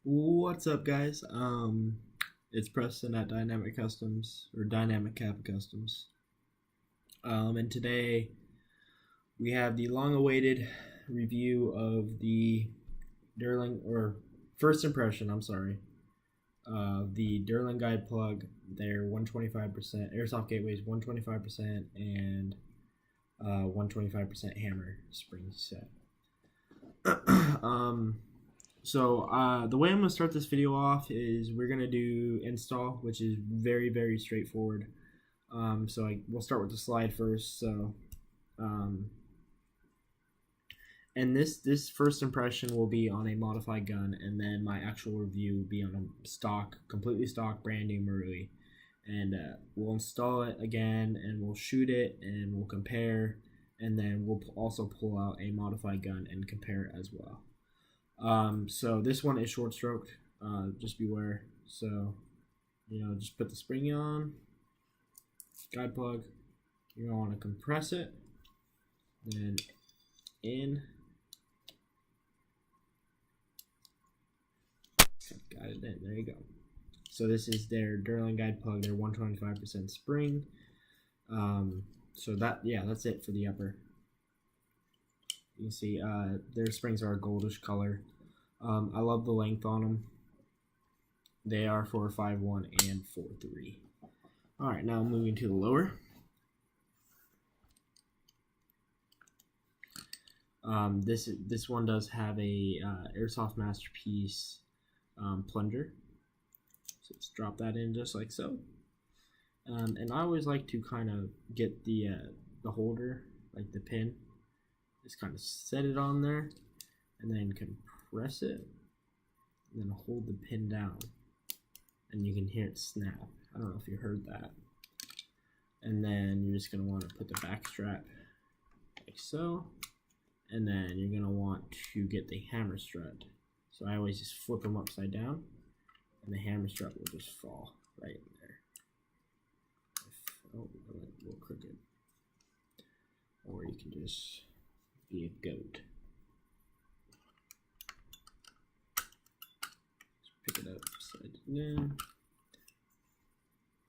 What's up, guys? It's Preston at Dynamic Customs or Dynamic Cap Customs. And today we have the long-awaited review of the Derlin or first impression. I'm sorry, the Derlin guide plug. Their 125% Airsoft Gateways 125% and 125% hammer spring set. The way I'm going to start this video off is we're going to do install, which is very, very straightforward. We'll start with the slide first. And this first impression will be on a modified gun, and then my actual review will be on a stock, completely stock, brand new Marui. And we'll install it again, and we'll shoot it, and we'll compare, and then we'll also pull out a modified gun and compare it as well. So this one is short stroked, just beware. So, just put the spring on, guide plug, you're gonna want to compress it, then in, got it in, there you go. So this is their Derlin guide plug, their 125% spring. That's it for the upper. You can see their springs are a goldish color. I love the length on them. They are 4.51 and 4.3. All right, now moving to the lower. This one does have a Airsoft Masterpiece plunger. So let's drop that in just like so. And I always like to kind of get the holder, like the pin, just kind of set it on there, and then compress it, and then hold the pin down, and you can hear it snap. I don't know if you heard that. And then you're just going to want to put the back strap like so, and then you're going to want to get the hammer strut. So I always just flip them upside down, and the hammer strut will just fall right in there. Oh, I went a little crooked. Or you can just be a goat. Just pick it up upside down,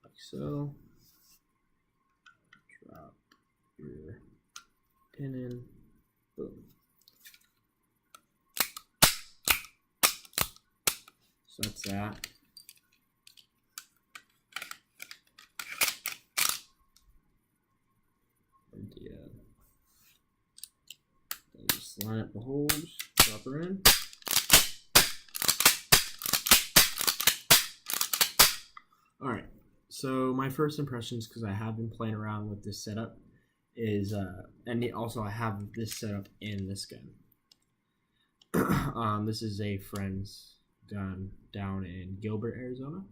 like so. Drop your pin in. Boom. So that's that. And just line up the holes, drop her in. Alright, so my first impressions, because I have been playing around with this setup, is, also I have this setup in this gun. This is a friend's gun down in Gilbert, Arizona.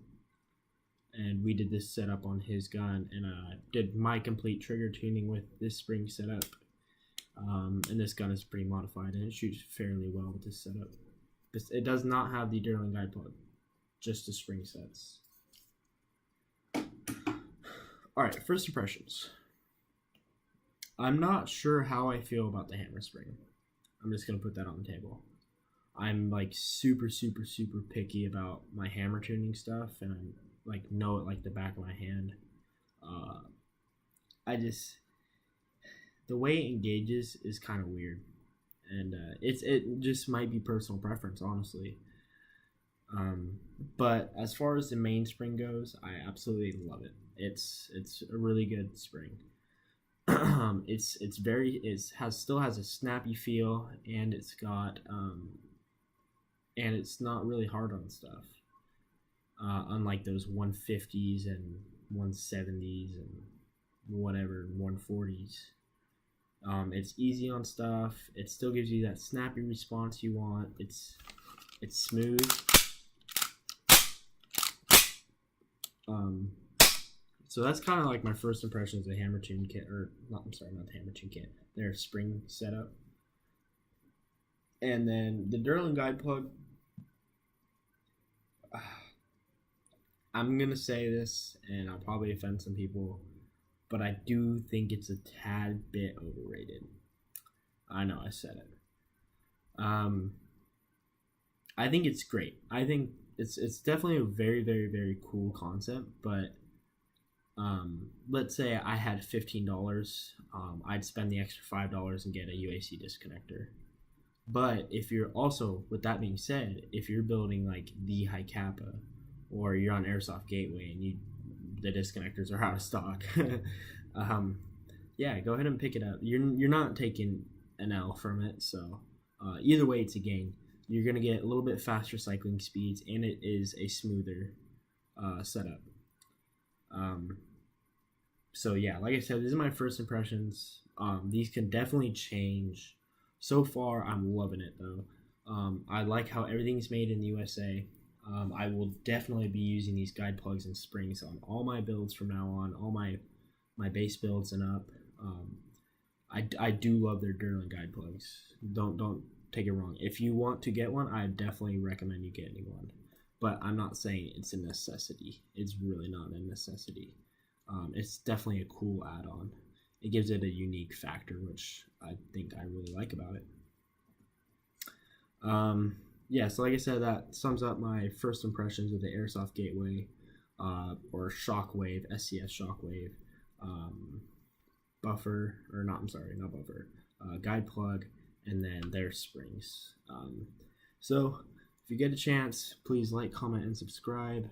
And we did this setup on his gun, and did my complete trigger tuning with this spring setup. And this gun is pretty modified, and it shoots fairly well with this setup. It does not have the Derlin guide plug, just the spring sets. Alright, first impressions. I'm not sure how I feel about the hammer spring. I'm just going to put that on the table. I'm like super, super, super picky about my hammer tuning stuff, and I'm like know it like the back of my hand. The way it engages is kind of weird, and it just might be personal preference, honestly. But as far as the mainspring goes, I absolutely love it. It's a really good spring. Still has a snappy feel, and it's got and it's not really hard on stuff. Unlike those 150s and 170s and whatever 140s. It's easy on stuff. It still gives you that snappy response you want. It's smooth. So that's kind of like my first impressions of the hammer tune kit, not the hammer tune kit, their spring setup. And then the Derlin guide plug, I'm gonna say this, and I'll probably offend some people, but I do think it's a tad bit overrated. I know I said it. I think it's great. I think it's definitely a very very very cool concept. But let's say I had $15, I'd spend the extra $5 and get a UAC disconnector. But if you're also, with that being said, if you're building like the high kappa, or you're on Airsoft Gateway and the disconnectors are out of stock, yeah, go ahead and pick it up. You're not taking an L from it, so either way, it's a gain. You're gonna get a little bit faster cycling speeds, and it is a smoother setup. So yeah, like I said, these are my first impressions. These can definitely change. So far, I'm loving it though. I like how everything's made in the USA. I will definitely be using these guide plugs and springs on all my builds from now on, all my base builds and up. I do love their Derlin guide plugs. Don't take it wrong. If you want to get one, I definitely recommend you getting one. But I'm not saying it's a necessity. It's really not a necessity. It's definitely a cool add-on. It gives it a unique factor, which I think I really like about it. Yeah, so like I said, that sums up my first impressions of the Airsoft Gateway, or Shockwave, SCS Shockwave, buffer, or not, I'm sorry, not buffer, guide plug, and then their springs. So if you get a chance, please like, comment, and subscribe.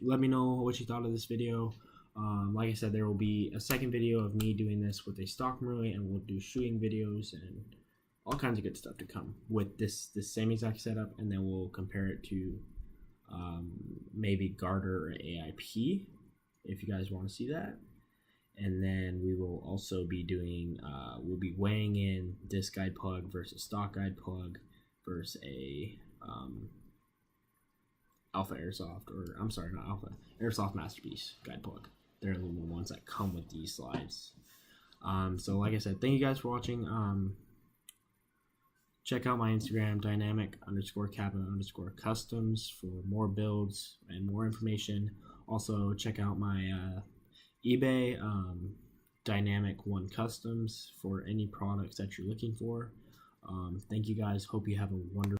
Let me know what you thought of this video. Like I said, there will be a second video of me doing this with a stock Marui, and we'll do shooting videos and all kinds of good stuff to come with this same exact setup, and then we'll compare it to maybe Garter or AIP if you guys want to see that. And then we will also be doing we'll be weighing in this guide plug versus stock guide plug versus a Alpha Airsoft, or I'm sorry, not Alpha, Airsoft Masterpiece guide plug. They're the ones that come with these slides. So like I said, thank you guys for watching. Check out my Instagram, dynamic_kappa_customs, for more builds and more information. Also check out my eBay, Dynamic One Customs, for any products that you're looking for. Thank you guys. Hope you have a wonderful